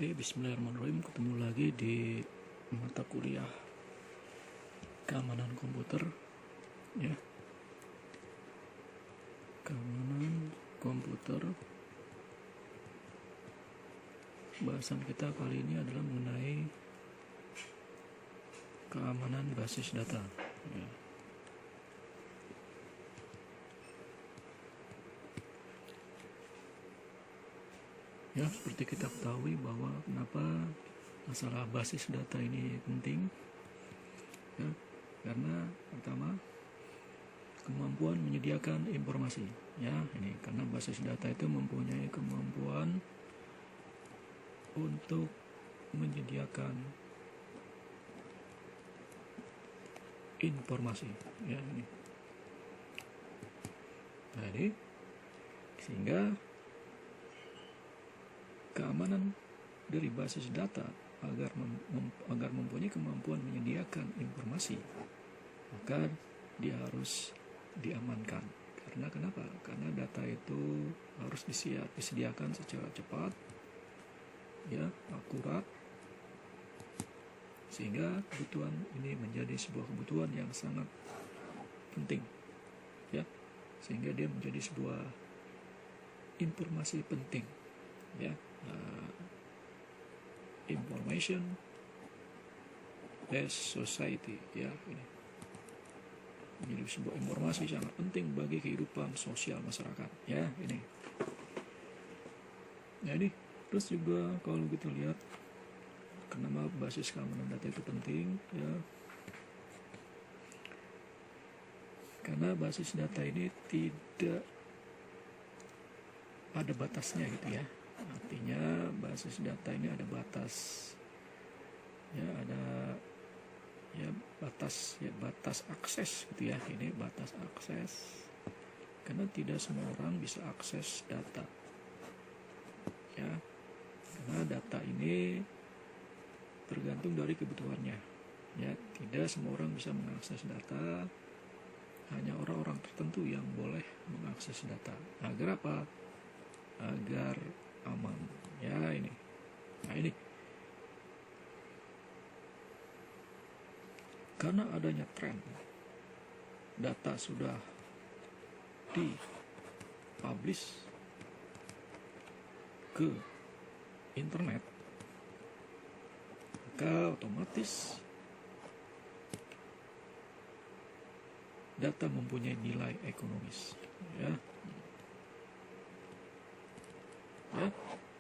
Oke, bismillahirrahmanirrahim. Ketemu lagi di mata kuliah keamanan komputer, ya. Keamanan komputer. Bahasan kita kali ini adalah mengenai keamanan basis data. Ya. Ya, seperti kita ketahui bahwa kenapa masalah basis data ini penting, ya, karena pertama kemampuan menyediakan informasi, ya, ini karena basis data itu mempunyai kemampuan untuk menyediakan informasi, ya, ini. Jadi sehingga keamanan dari basis data agar mempunyai kemampuan menyediakan informasi, maka dia harus diamankan. Karena kenapa? Karena data itu harus disediakan secara cepat, ya, akurat, sehingga kebutuhan ini menjadi sebuah kebutuhan yang sangat penting, ya, sehingga dia menjadi sebuah informasi penting, ya. Information based society, ya, ini menjadi sebuah informasi sangat penting bagi kehidupan sosial masyarakat, ya, ini. Nah, ini terus juga kalau kita lihat kenapa basis keamanan data itu penting, ya, karena basis data ini tidak ada batasnya, gitu ya. Artinya basis data ini ada batas, ya, ada batas akses, gitu ya. Ini batas akses karena tidak semua orang bisa akses data, ya, karena data ini tergantung dari kebutuhannya, ya. Tidak semua orang bisa mengakses data, hanya orang-orang tertentu yang boleh mengakses data. Agar apa? Agar aman, ya, ini. Nah, ini karena adanya tren data sudah dipublish ke internet, maka otomatis data mempunyai nilai ekonomis, ya. Ya,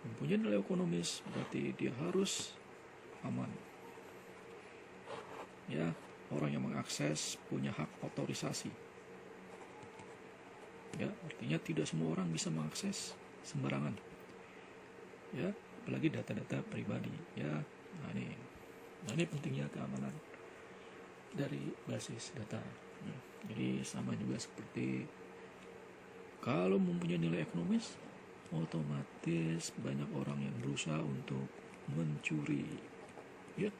mempunyai nilai ekonomis berarti dia harus aman, ya. Orang yang mengakses punya hak otorisasi, ya, artinya tidak semua orang bisa mengakses sembarangan, ya, apalagi data-data pribadi, ya. Nah, ini pentingnya keamanan dari basis data, ya. Jadi sama juga seperti kalau mempunyai nilai ekonomis, otomatis banyak orang yang berusaha untuk mencuri, ya,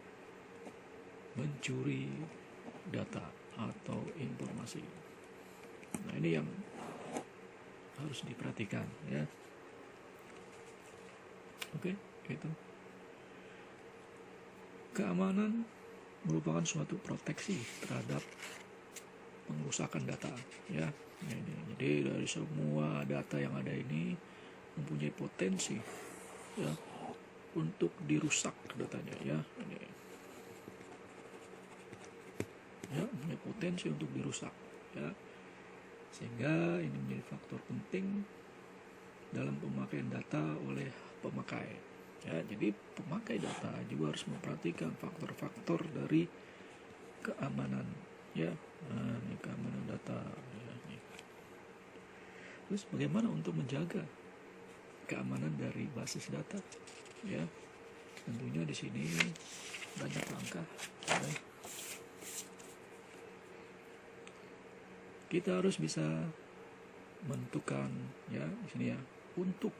mencuri data atau informasi. Nah, ini yang harus diperhatikan, ya. Oke, itu. Keamanan merupakan suatu proteksi terhadap pengerusakan data, ya. Nah, ini. Jadi dari semua data yang ada ini mempunyai potensi, ya, untuk dirusak datanya, ya. Ini, ya, mempunyai potensi untuk dirusak, ya, sehingga ini menjadi faktor penting dalam pemakaian data oleh pemakai, ya. Jadi pemakai data juga harus memperhatikan faktor-faktor dari keamanan, ya. Nah, ini keamanan data, ya, ini. Terus bagaimana untuk menjaga keamanan dari basis data, ya? Tentunya di sini banyak langkah, ya. Kita harus bisa menentukan, ya, di sini, ya, untuk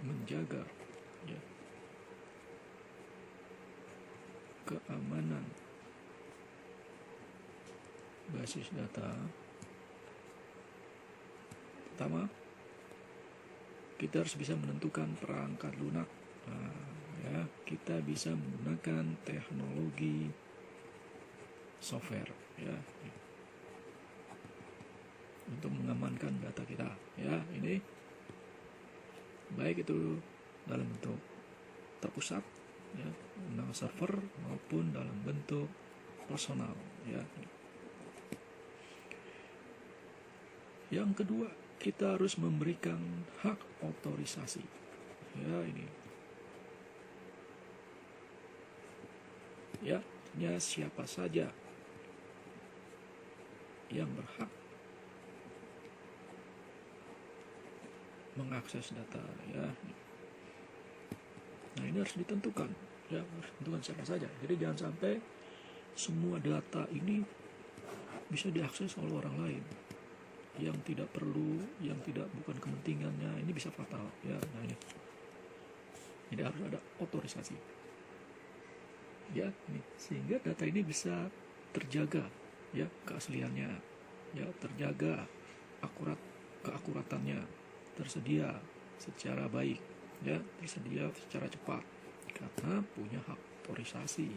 menjaga, ya, keamanan basis data. Pertama, kita harus bisa menentukan perangkat lunak Nah, ya, kita bisa menggunakan teknologi software ya untuk mengamankan data kita ya. Ini baik itu dalam bentuk terpusat ya, dengan server maupun dalam bentuk personal ya. Yang kedua, kita harus memberikan hak otorisasi ya. Ini ya, siapa saja yang berhak mengakses data ya. Nah, ini harus ditentukan ya, harus ditentukan siapa saja. Jadi jangan sampai semua data ini bisa diakses oleh orang lain yang tidak perlu, yang tidak bukan kepentingannya. Ini bisa fatal ya. Nah, ini jadi harus ada otorisasi ya, ini sehingga data ini bisa terjaga ya, keasliannya ya, terjaga keakuratannya, tersedia secara baik ya, tersedia secara cepat karena punya hak otorisasi.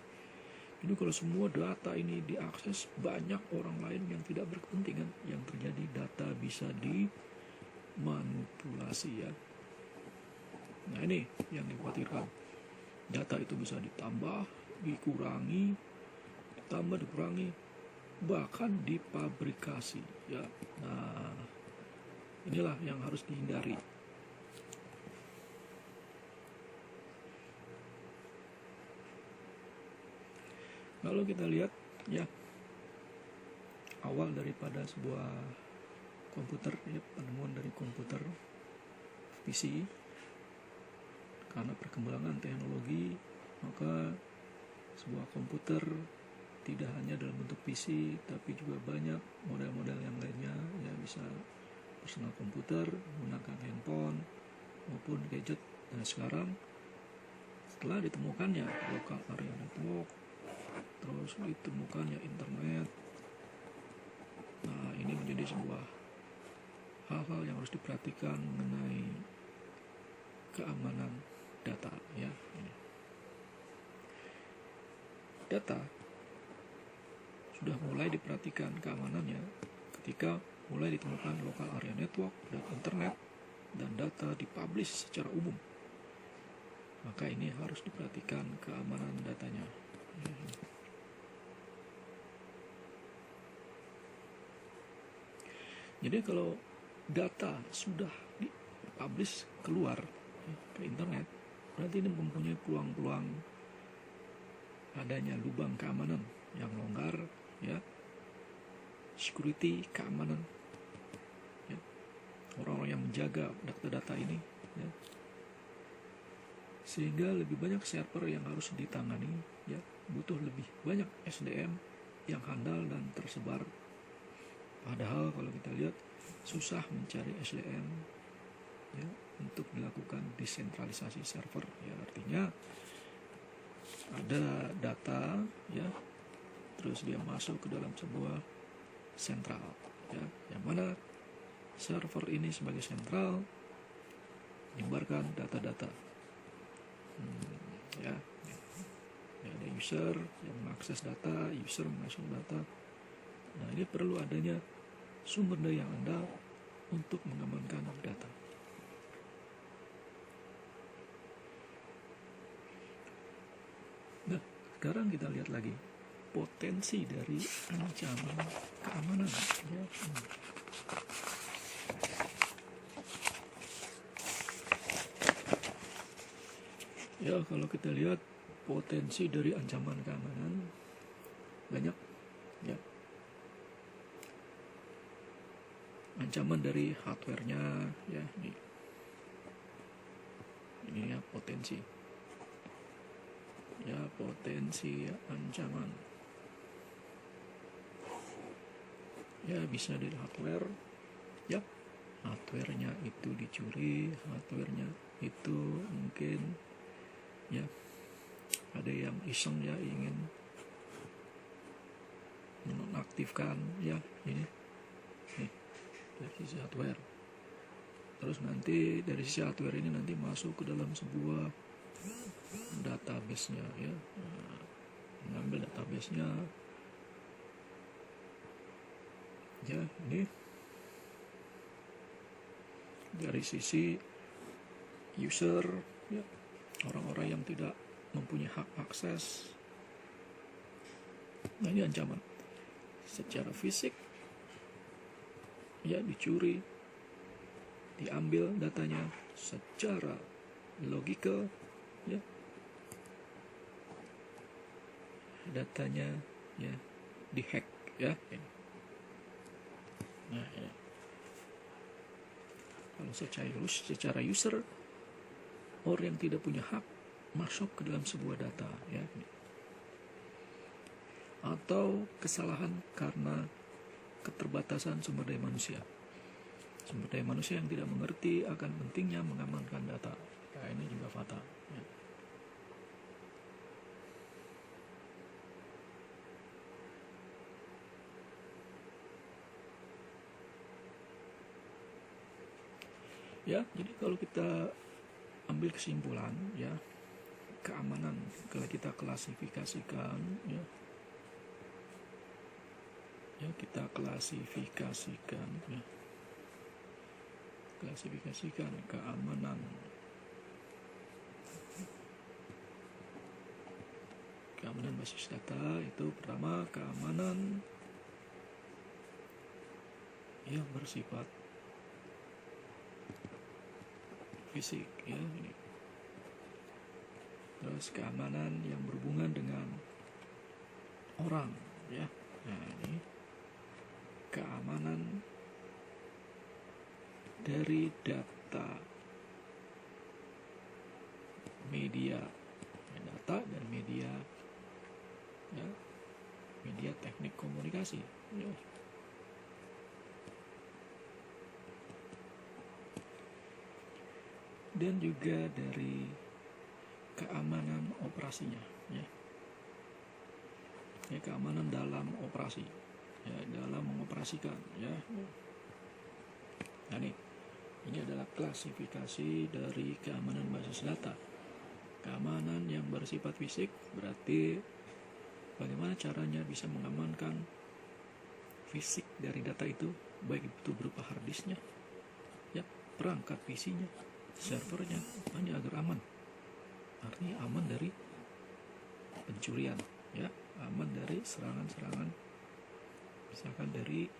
Jadi kalau semua data ini diakses banyak orang lain yang tidak berkepentingan, yang terjadi data bisa dimanipulasi ya. Nah, ini yang dikhawatirkan. Data itu bisa ditambah, dikurangi, ditambah, dikurangi, bahkan dipabrikasi ya. Nah, inilah yang harus dihindari. Kalau kita lihat ya, awal daripada sebuah komputer ya, penemuan dari komputer PC, karena perkembangan teknologi maka sebuah komputer tidak hanya dalam bentuk PC tapi juga banyak model-model yang lainnya ya, bisa personal komputer, menggunakan handphone maupun gadget. Nah, sekarang setelah ditemukannya local area network, terus ditemukannya internet, nah ini menjadi sebuah hal-hal yang harus diperhatikan mengenai keamanan data ya. Data sudah mulai diperhatikan keamanannya ketika mulai ditemukan local area network dan internet dan data dipublish secara umum. Maka ini harus diperhatikan keamanan datanya. Jadi kalau data sudah dipublish keluar ke internet, berarti ini mempunyai peluang-peluang adanya lubang keamanan yang longgar ya, security keamanan ya, orang-orang yang menjaga data-data ini ya. Sehingga lebih banyak server yang harus ditangani ya, butuh lebih banyak SDM yang handal dan tersebar. Padahal kalau kita lihat susah mencari SDM ya untuk dilakukan desentralisasi server ya, artinya ada data ya, terus dia masuk ke dalam sebuah sentral ya, yang mana server ini sebagai sentral menyebarkan data-data ya. Ada user yang mengakses data, user mengakses data. Nah, ini perlu adanya sumber daya yang andal untuk mengamankan data. Nah, sekarang kita lihat lagi potensi dari ancaman keamanan ya. Ya, kalau kita lihat potensi dari ancaman keamanan banyak ya. Ancaman dari hardware-nya ya, ini ya potensi ya, potensi ancaman ya, bisa dari hardware ya, hardware-nya itu dicuri, hardware-nya itu mungkin ya ada yang iseng ya, ingin menonaktifkan ya, ini dari sisi hardware. Terus nanti dari sisi hardware ini nanti masuk ke dalam sebuah database-nya ya, mengambil database-nya ya. Ini dari sisi user ya, orang-orang yang tidak mempunyai hak akses. Nah, ini ancaman secara fisik ya, dicuri, diambil datanya. Secara logika ya, datanya ya dihack ya. Nah, ya. Kalau secara user, orang yang tidak punya hak masuk ke dalam sebuah data ya, atau kesalahan karena keterbatasan sumber daya manusia. Sumber daya manusia yang tidak mengerti akan pentingnya mengamankan data. Nah, ini juga fatal. Ya. Ya, jadi kalau kita ambil kesimpulan ya, keamanan kalau kita klasifikasikan ya, kita klasifikasikan ya, klasifikasikan keamanan basis data. Itu pertama, keamanan yang bersifat fisik ya, ini. Terus keamanan yang berhubungan dengan orang ya. Nah, ini keamanan dari data, media, data dan media ya, media teknik komunikasi ya. Dan juga dari keamanan operasinya ya, keamanan dalam operasi ya, dalam mengoperasikan ya. Nah, ini adalah klasifikasi dari keamanan basis data. Keamanan yang bersifat fisik berarti bagaimana caranya bisa mengamankan fisik dari data itu, baik itu berupa hard disknya ya, perangkat PC-nya, servernya, hanya agar aman. Artinya aman dari pencurian ya, aman dari serangan-serangan misalkan dari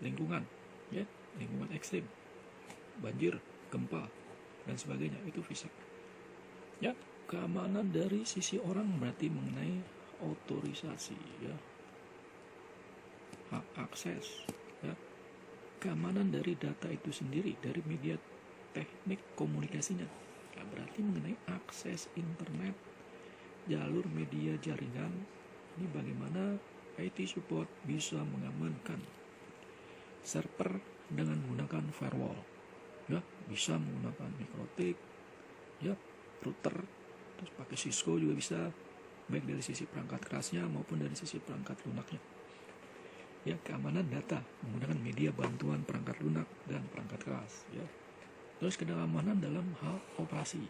lingkungan ya, lingkungan ekstrim, banjir, gempa dan sebagainya, itu fisik ya. Keamanan dari sisi orang berarti mengenai otorisasi ya, hak akses ya. Keamanan dari data itu sendiri, dari media teknik komunikasinya ya, berarti mengenai akses internet, jalur media jaringan. Ini bagaimana IT support bisa mengamankan server dengan menggunakan firewall ya, bisa menggunakan MikroTik ya, router, terus pakai Cisco juga bisa, baik dari sisi perangkat kerasnya maupun dari sisi perangkat lunaknya ya. Keamanan data menggunakan media bantuan perangkat lunak dan perangkat keras ya. Terus keamanan dalam hal operasi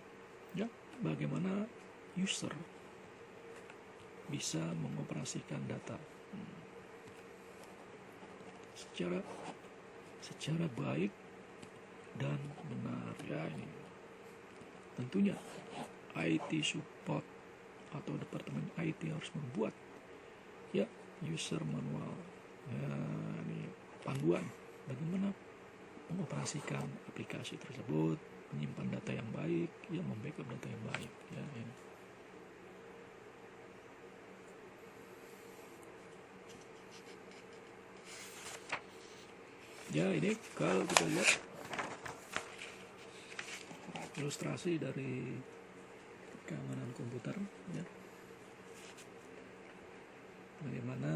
ya, bagaimana user bisa mengoperasikan data secara baik dan benar ya. Ini tentunya IT support atau departemen IT harus membuat ya user manual ya, ini panduan bagaimana mengoperasikan aplikasi tersebut, menyimpan data yang baik ya, membackup data yang baik ya. Ini. Ya, ini kalau kita lihat ilustrasi dari keamanan komputer ya, bagaimana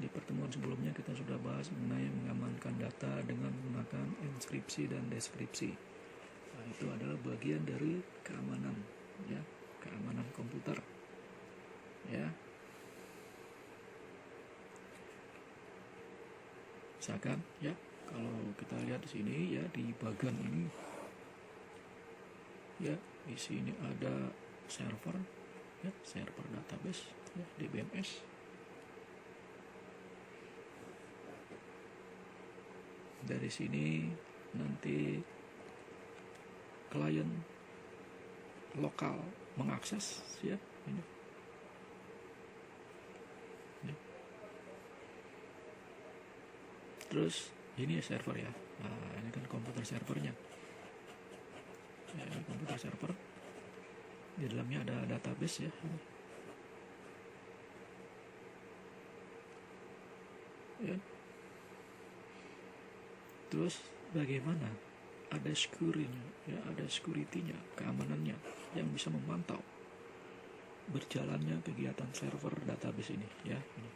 di pertemuan sebelumnya kita sudah bahas mengenai mengamankan data dengan menggunakan inskripsi dan deskripsi. Nah, itu adalah bagian dari keamanan ya, keamanan komputer ya. Misalkan ya, kalau kita lihat di sini ya, di bagian ini ya. Di sini ada server, ya, server database, ya, DBMS. Dari sini nanti klien lokal mengakses, ya, ini. Ya. Terus ini server, ya. Nah, ini kan komputer servernya. Ya, ini komputer server. Di dalamnya ada database, ya. Ya. Terus bagaimana? Ada security-nya, ya, ada security-nya, keamanannya yang bisa memantau berjalannya kegiatan server database ini, ya. Ini.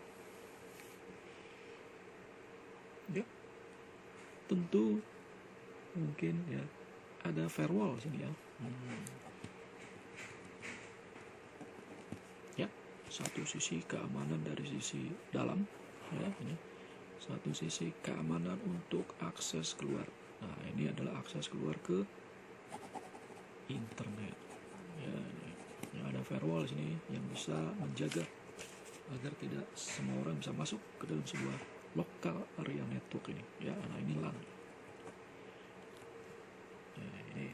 Ya. Tentu mungkin, ya, ada firewall sini, ya. Ya, satu sisi keamanan dari sisi dalam, ya, ini. Satu sisi keamanan untuk akses keluar. Nah, ini adalah akses keluar ke internet. Ya, ini ada firewall sini yang bisa menjaga agar tidak semua orang bisa masuk ke dalam sebuah local area network ini. Ya, nah ini LAN. Ya, ini.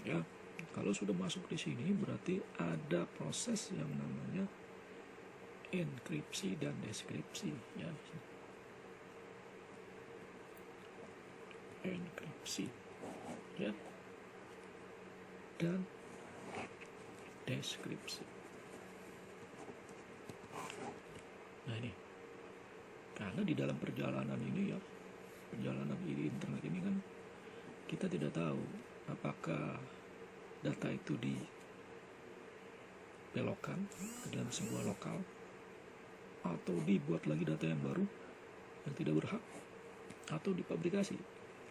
Ya, kalau sudah masuk di sini berarti ada proses yang namanya enkripsi dan deskripsi, ya. Enkripsi, ya, dan deskripsi. Nah, ini karena di dalam perjalanan ini, ya, perjalanan di internet ini kan kita tidak tahu apakah data itu dibelokkan ke dalam sebuah lokal atau dibuat lagi data yang baru yang tidak berhak atau dipublikasi.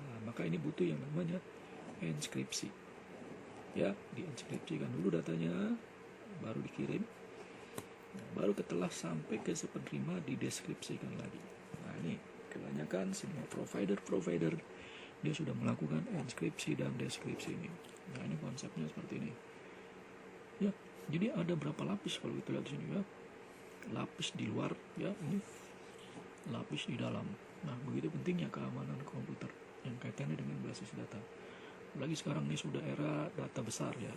Nah, maka ini butuh yang namanya enskripsi. Ya, dienkripsikan dulu datanya, baru dikirim. Nah, baru setelah sampai ke si penerima dideskripsikan lagi. Nah, ini kebanyakan semua provider dia sudah melakukan enskripsi dan deskripsi ini. Nah, ini konsepnya seperti ini. Ya, jadi ada berapa lapis kalau kita lihat di sini, ya. Lapis di luar, ya, ini lapis di dalam. Nah, begitu pentingnya keamanan komputer yang kaitannya dengan basis data. Apalagi sekarang ini sudah era data besar, ya,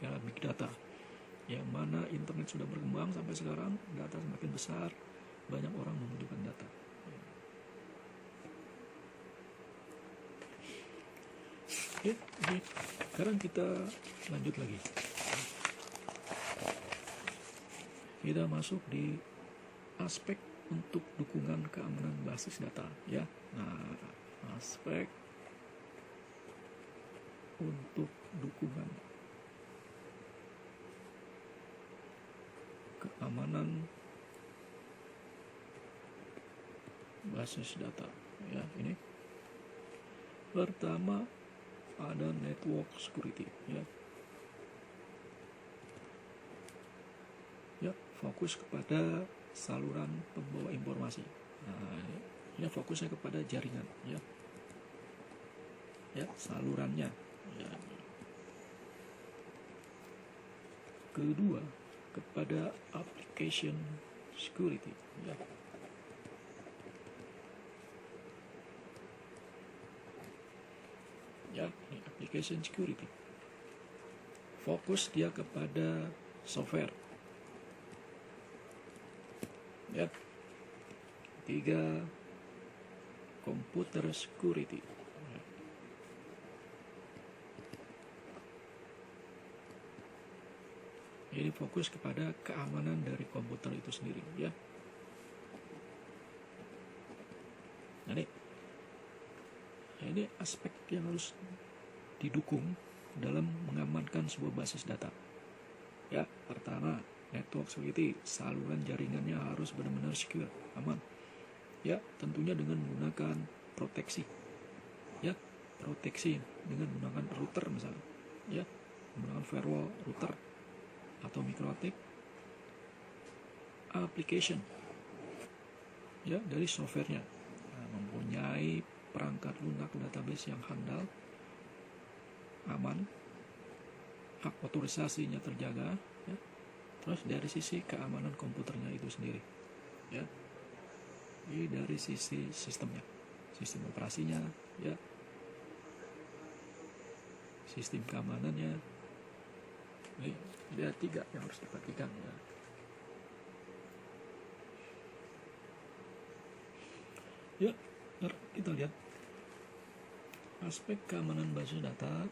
era big data, yang mana internet sudah berkembang sampai sekarang, data semakin besar, banyak orang membutuhkan data. Ya, jadi sekarang kita lanjut lagi. Kita masuk di aspek untuk dukungan keamanan basis data, ya. Nah, aspek untuk dukungan keamanan basis data, ya, ini. Pertama ada network security, ya. Ya, fokus kepada saluran pembawa informasi. Nah, ini fokusnya kepada jaringan, ya. Ya, salurannya, ya. Kedua, kepada application security, ya. Ya, ini application security. Fokus dia kepada software. Ya. Tiga, computer security. Ini fokus kepada keamanan dari komputer itu sendiri, ya. Nah, ini aspek yang harus didukung dalam mengamankan sebuah basis data. Ya, pertama, network security, saluran jaringannya harus benar-benar secure, aman. Ya, tentunya dengan menggunakan proteksi. Ya, proteksi dengan menggunakan router misalnya. Ya, menggunakan firewall, router atau microtik. Application. Ya, dari softwarenya. Nah, mempunyai perangkat lunak database yang handal, aman, hak otorisasinya terjaga, ya. Terus dari sisi keamanan komputernya itu sendiri, ya. Ini dari sisi sistemnya, sistem operasinya, ya, sistem keamanannya. Ini ada 3 yang harus diperhatikan, ya. Ya, kita lihat aspek keamanan basis data.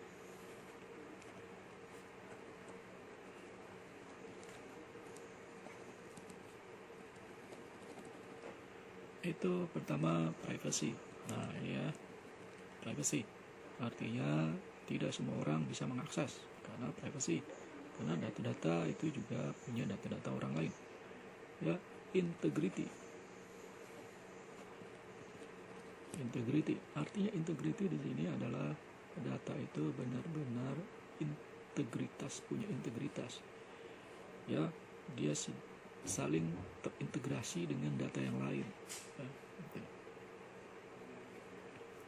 Itu pertama privacy. Nah, ini ya, privacy artinya tidak semua orang bisa mengakses karena privacy, karena data-data itu juga punya data-data orang lain. Ya, integrity artinya integrity di sini adalah data itu benar-benar punya integritas, ya, dia saling terintegrasi dengan data yang lain, ya, gitu.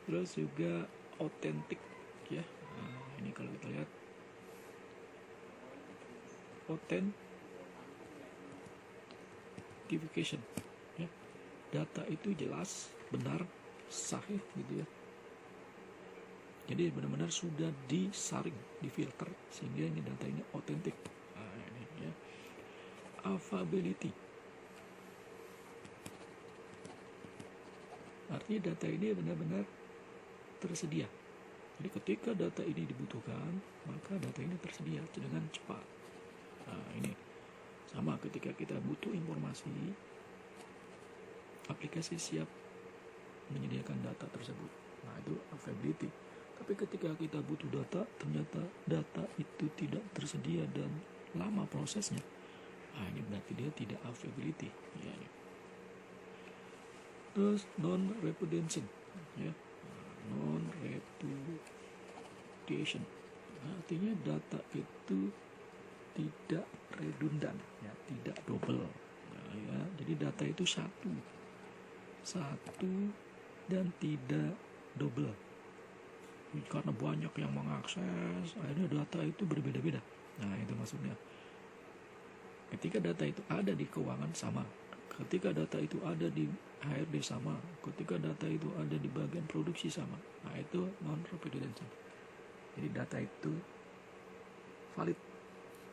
Terus juga authentic, ya. Nah, ini kalau kita lihat authentication, ya, data itu jelas, benar, sahih, gitu ya. Jadi benar-benar sudah disaring, difilter sehingga ini data ini otentik. Nah, ini, ya. Availability artinya data ini benar-benar tersedia. Jadi ketika data ini dibutuhkan, maka data ini tersedia dengan cepat. Nah, ini sama ketika kita butuh informasi, aplikasi siap menyediakan data tersebut. Nah, itu availability. Tapi ketika kita butuh data, ternyata data itu tidak tersedia dan lama prosesnya. Nah, ini berarti dia tidak availability, ya. Terus non-repudiation, ya, non-repudiation artinya data itu tidak redundan, ya, tidak double, ya. Jadi data itu satu dan tidak double. Karena banyak yang mengakses, akhirnya data itu berbeda-beda. Nah, itu maksudnya. Ketika data itu ada di keuangan sama, ketika data itu ada di HRD sama, ketika data itu ada di bagian produksi sama. Nah, itu non-repudiation. Jadi data itu valid,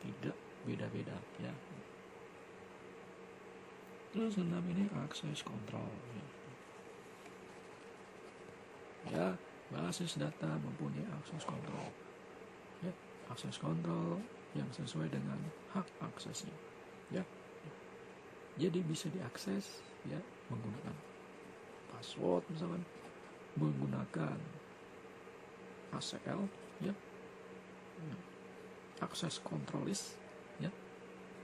tidak beda-beda, ya. Terus 6 ini access control, ya. Ya, basis data mempunyai akses kontrol, ya, akses kontrol yang sesuai dengan hak aksesnya, ya. Jadi bisa diakses, ya, menggunakan password misalkan, menggunakan ACL, ya, akses control list, ya,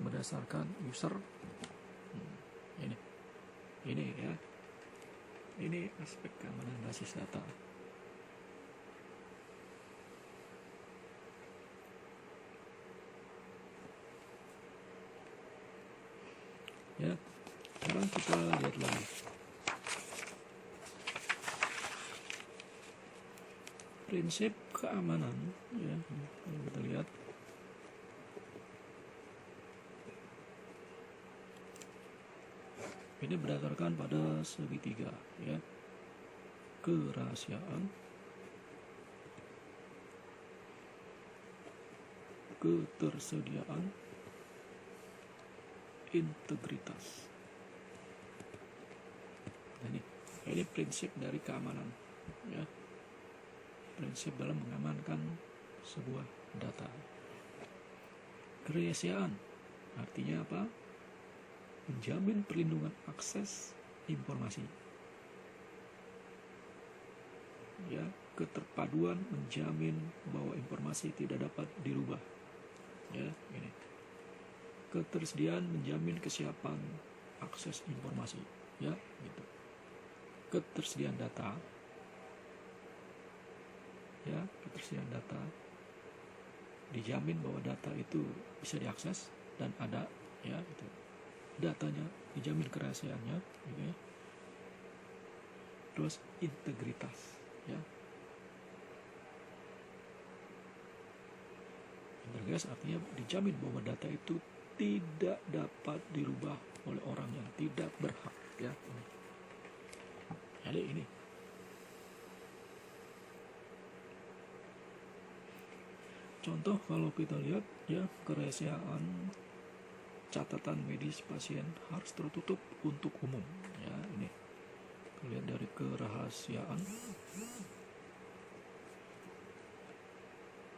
berdasarkan user. Ini ya, ini aspek keamanan basis data. Ya, sekarang kita lihat lagi. Prinsip keamanan, ya, kalau kita lihat. Ini berdasarkan pada segitiga, ya. Kerahasiaan, ketersediaan, integritas. Nah, ini prinsip dari keamanan, ya. Prinsip dalam mengamankan sebuah data. Kerahasiaan artinya apa? Menjamin perlindungan akses informasi, ya. Keterpaduan menjamin bahwa informasi tidak dapat dirubah, ya. Ini ketersediaan menjamin kesiapan akses informasi, ya, gitu. Ketersediaan data, ya, ketersediaan data dijamin bahwa data itu bisa diakses dan ada, ya, itu. Datanya dijamin kerahasiaannya, gitu ya. terus integritas, ya. Integritas artinya dijamin bahwa data itu tidak dapat dirubah oleh orang yang tidak berhak, ya. Jadi ini contoh kalau kita lihat, ya, kerahasiaan catatan medis pasien harus tertutup untuk umum, ya. Ini lihat dari kerahasiaan,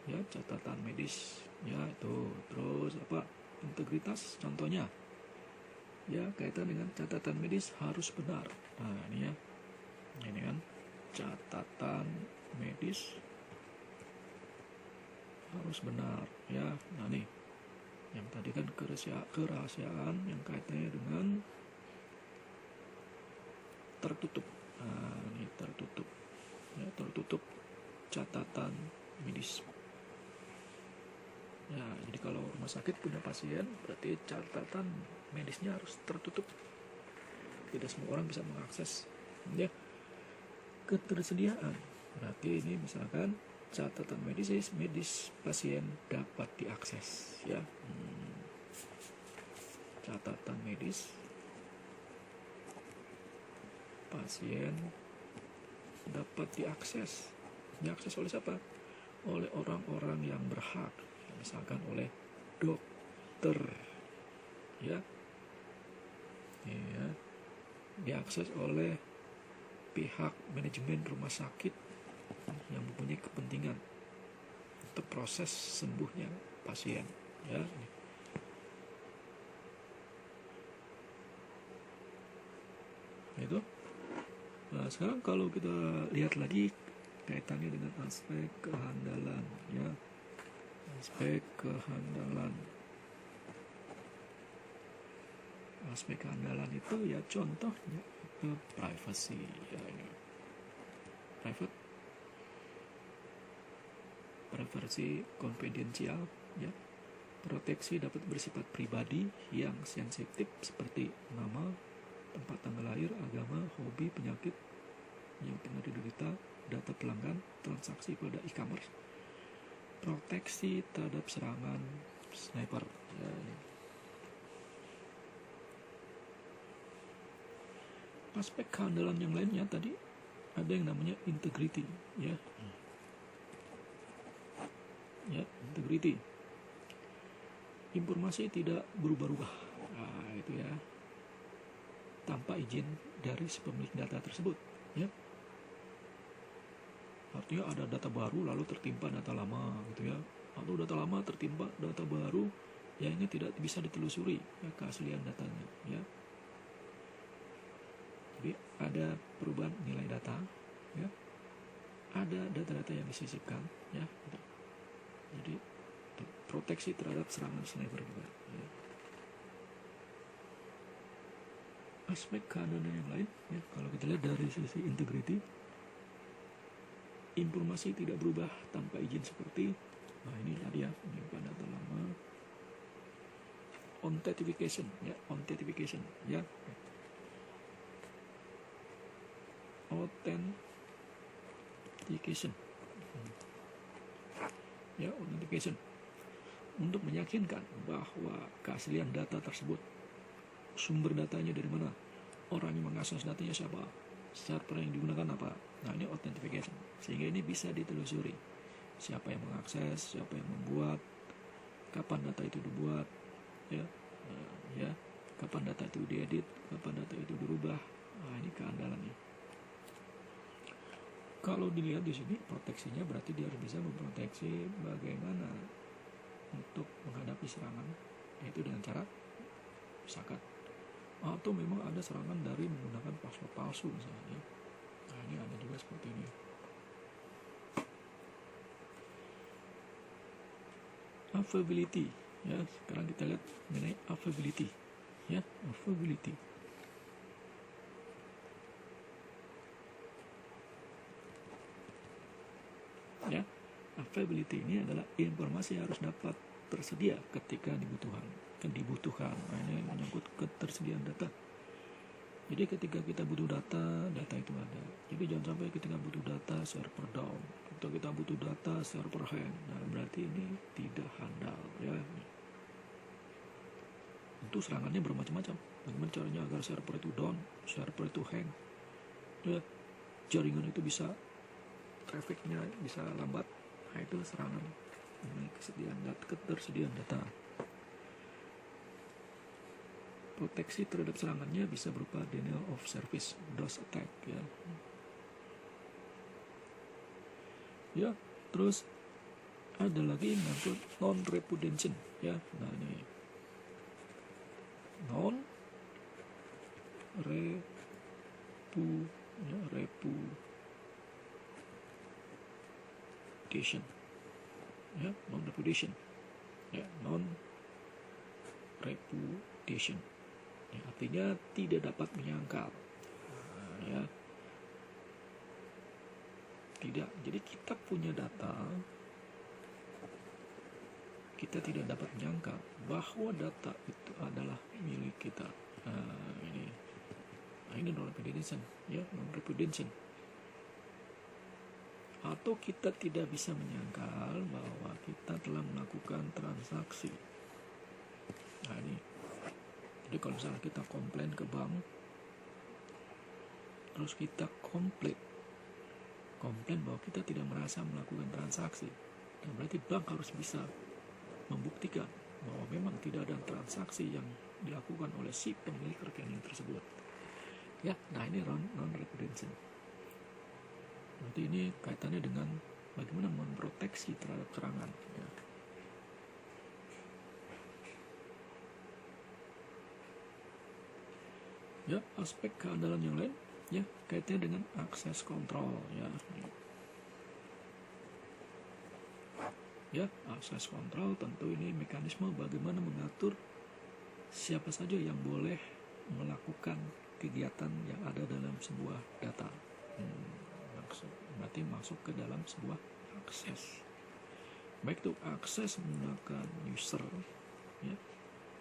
ya, catatan medis, ya, itu. Terus apa, integritas contohnya, ya, kaitan dengan catatan medis harus benar. Nah, ini, ya, ini kan catatan medis harus benar, ya. Nah, nih yang tadi kan kerahasiaan yang kaitannya dengan tertutup. Nah, ini tertutup, ya, tertutup catatan medis. Ya, jadi kalau rumah sakit punya pasien, berarti catatan medisnya harus tertutup. Tidak semua orang bisa mengakses, ya. Ketersediaan, berarti ini misalkan catatan medis pasien dapat diakses, ya. Catatan medis pasien dapat diakses oleh siapa? Oleh orang-orang yang berhak, misalkan oleh dokter, ya, ya, diakses oleh pihak manajemen rumah sakit yang mempunyai kepentingan untuk proses sembuhnya pasien, ya. Itu. Nah, sekarang kalau kita lihat lagi kaitannya dengan aspek kehandalan, ya, aspek kehandalan itu, ya, contohnya privacy, ya, ini privacy konfidensial, ya. Proteksi dapat bersifat pribadi yang sensitif seperti nama, tempat tanggal lahir, agama, hobi, penyakit yang pernah diderita, data pelanggan, transaksi pada e-commerce, proteksi terhadap serangan sniper, ya. Aspek kehandalan yang lainnya tadi ada yang namanya integrity, ya. Ya, integrity. Informasi tidak berubah-ubah. Nah, itu, ya. Tanpa izin dari si pemilik data tersebut, ya. Artinya ada data baru lalu tertimpa data lama, gitu, ya. Atau data lama tertimpa data baru yang ini tidak bisa ditelusuri, ya, keaslian datanya, ya. Jadi ada perubahan nilai data, ya. Ada data-data yang disisipkan, ya. Jadi proteksi terhadap serangan sniper juga, ya. Aspek kehandalan yang lain, ya, kalau kita lihat dari sisi integrity, informasi tidak berubah tanpa izin seperti, nah, ini tadi, ya, menyimpan data lama, authentication, ya, authentication, ya. Authentication, ya, authentication untuk meyakinkan bahwa keaslian data tersebut, sumber datanya dari mana, orang yang mengakses datanya siapa, server yang digunakan apa. Nah, ini authentication, sehingga ini bisa ditelusuri siapa yang mengakses, siapa yang membuat, kapan data itu dibuat, ya, ya, kapan data itu diedit, kapan data itu dirubah. Nah, ini keandalannya. Kalau dilihat di sini proteksinya, berarti dia harus bisa memproteksi bagaimana untuk menghadapi serangan, yaitu dengan cara misalkan, atau memang ada serangan dari menggunakan password palsu misalnya. Nah, ini ada juga seperti ini. Availability, ya. Sekarang kita lihat mengenai availability, ya, availability. Ya, availability ini adalah informasi yang harus dapat tersedia ketika dibutuhkan. Nah, ini menyangkut ketersediaan data. Jadi ketika kita butuh data, data itu ada. Jadi jangan sampai ketika butuh data server down, atau kita butuh data server hang. Nah, berarti ini tidak handal ya. Tentu serangannya bermacam-macam. Bagaimana caranya agar server itu down, server itu hang, ya, jaringan itu bisa trafficnya bisa lambat. Nah, itu serangan mengenai ketersediaan data. Proteksi terhadap serangannya bisa berupa denial of service, DOS attack ya. Ya, terus ada lagi yang non repudiation ya. Nah, ini non repudiation ya, non repudiation ya, non repudiation ya, artinya tidak dapat menyangkal ya, tidak. Jadi kita punya data, kita tidak dapat menyangkal bahwa data itu adalah milik kita. Ini non repudiation ya, non repudiation. Atau kita tidak bisa menyangkal bahwa kita telah melakukan transaksi. Nah, ini jadi kalau misalnya kita komplain ke bank, terus kita komplain bahwa kita tidak merasa melakukan transaksi, nah berarti bank harus bisa membuktikan bahwa memang tidak ada transaksi yang dilakukan oleh si pemilik rekening tersebut. Ya, nah ini non repudiation. Berarti ini kaitannya dengan bagaimana memproteksi terhadap serangan. Ya. Ya, aspek keandalan yang lain ya kaitannya dengan akses kontrol ya. Ya, akses kontrol tentu ini mekanisme bagaimana mengatur siapa saja yang boleh melakukan kegiatan yang ada dalam sebuah data. Berarti masuk ke dalam sebuah akses. Baik itu akses menggunakan user ya,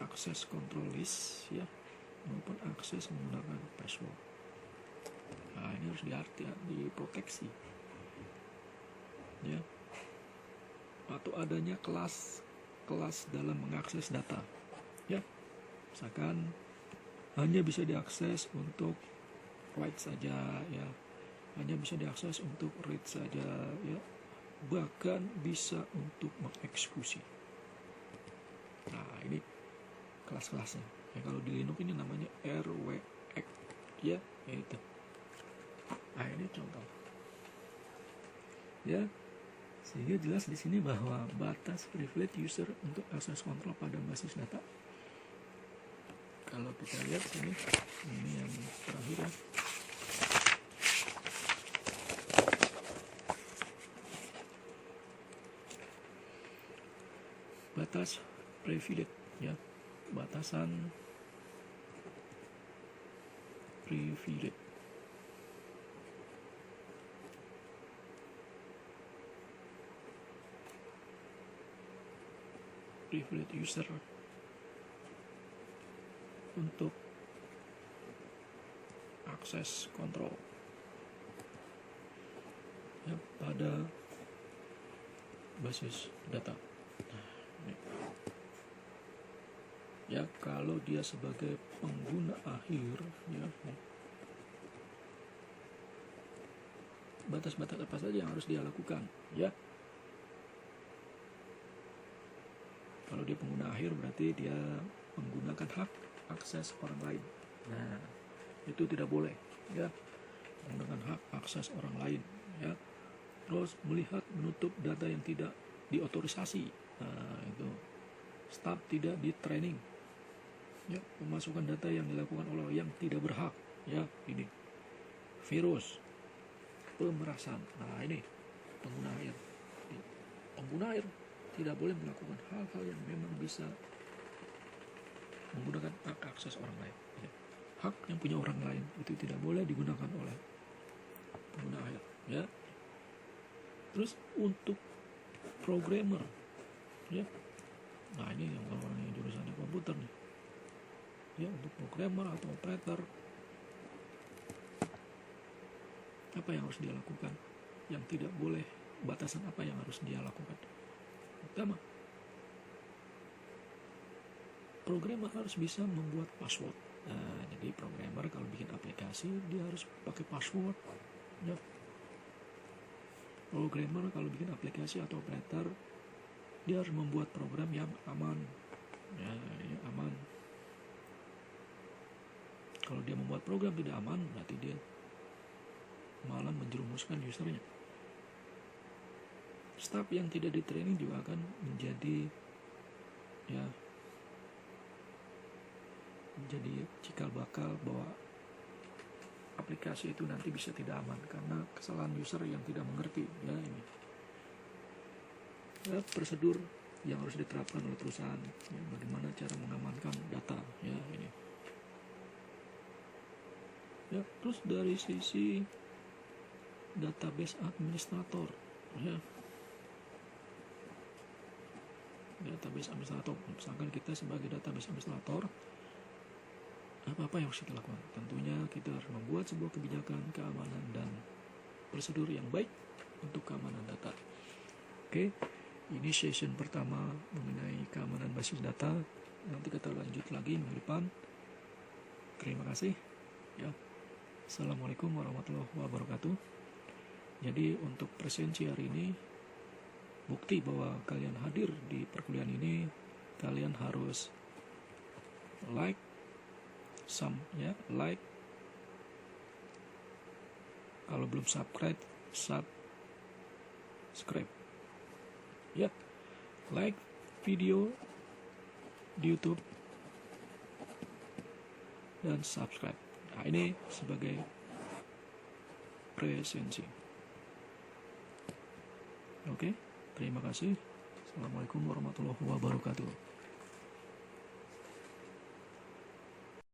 akses control list ya, maupun akses menggunakan password. Nah, ini harus diproteksi ya. Atau adanya kelas dalam mengakses data ya, misalkan hanya bisa diakses untuk write saja ya, hanya bisa diakses untuk read saja ya, bahkan bisa untuk mengeksekusi. Nah, ini kelas-kelasnya ya. Kalau di Linux ini namanya RWX ya, itu. Nah, ini contoh ya, sehingga jelas di sini bahwa batas privilege user untuk akses kontrol pada basis data. Kalau kita lihat sini, ini yang terakhir ya. Batas privilege ya, batasan privilege. Privilege user untuk akses kontrol ya, pada basis data. Ya, kalau dia sebagai pengguna akhir ya, batas-batas apa saja yang harus dia lakukan ya. Kalau dia pengguna akhir berarti dia menggunakan hak akses orang lain. Nah, itu tidak boleh ya, menggunakan hak akses orang lain ya. Terus melihat menutup data yang tidak diotorisasi. Nah, itu staff tidak di training ya, memasukkan data yang dilakukan oleh yang tidak berhak ya. Ini virus, pemerasan. Nah, ini pengguna air tidak boleh melakukan hal-hal yang memang bisa menggunakan hak akses orang lain ya. Hak yang punya orang lain itu tidak boleh digunakan oleh pengguna air ya. Terus untuk programmer ya, nah ini yang orang yang jurusannya komputer nih ya, untuk programmer atau operator apa yang harus dia lakukan, yang tidak boleh, batasan apa yang harus dia lakukan. Pertama, programmer harus bisa membuat password. Nah, jadi programmer kalau bikin aplikasi dia harus pakai password. Ya. Programmer kalau bikin aplikasi atau operator dia harus membuat program yang aman. Ya, aman. Kalau dia membuat program tidak aman, berarti dia malah menjerumuskan usernya. Staff yang tidak di training juga akan menjadi cikal bakal bahwa aplikasi itu nanti bisa tidak aman karena kesalahan user yang tidak mengerti. Ya, ini prosedur yang harus diterapkan oleh perusahaan, ya, bagaimana cara mengamankan data, ya ini. Ya, terus dari sisi database administrator, ya, database administrator, misalkan kita sebagai database administrator, apa yang harus kita lakukan? Tentunya kita harus membuat sebuah kebijakan keamanan dan prosedur yang baik untuk keamanan data. Oke, ini session pertama mengenai keamanan basis data. Nanti kita lanjut lagi minggu depan. Terima kasih. Ya. Assalamualaikum warahmatullahi wabarakatuh. Jadi untuk presensi hari ini, bukti bahwa kalian hadir di perkuliahan ini, kalian harus like, like. Kalau belum subscribe, ya, like video di YouTube dan subscribe. Nah, ini sebagai presensi. Oke, terima kasih. Assalamualaikum warahmatullahi wabarakatuh.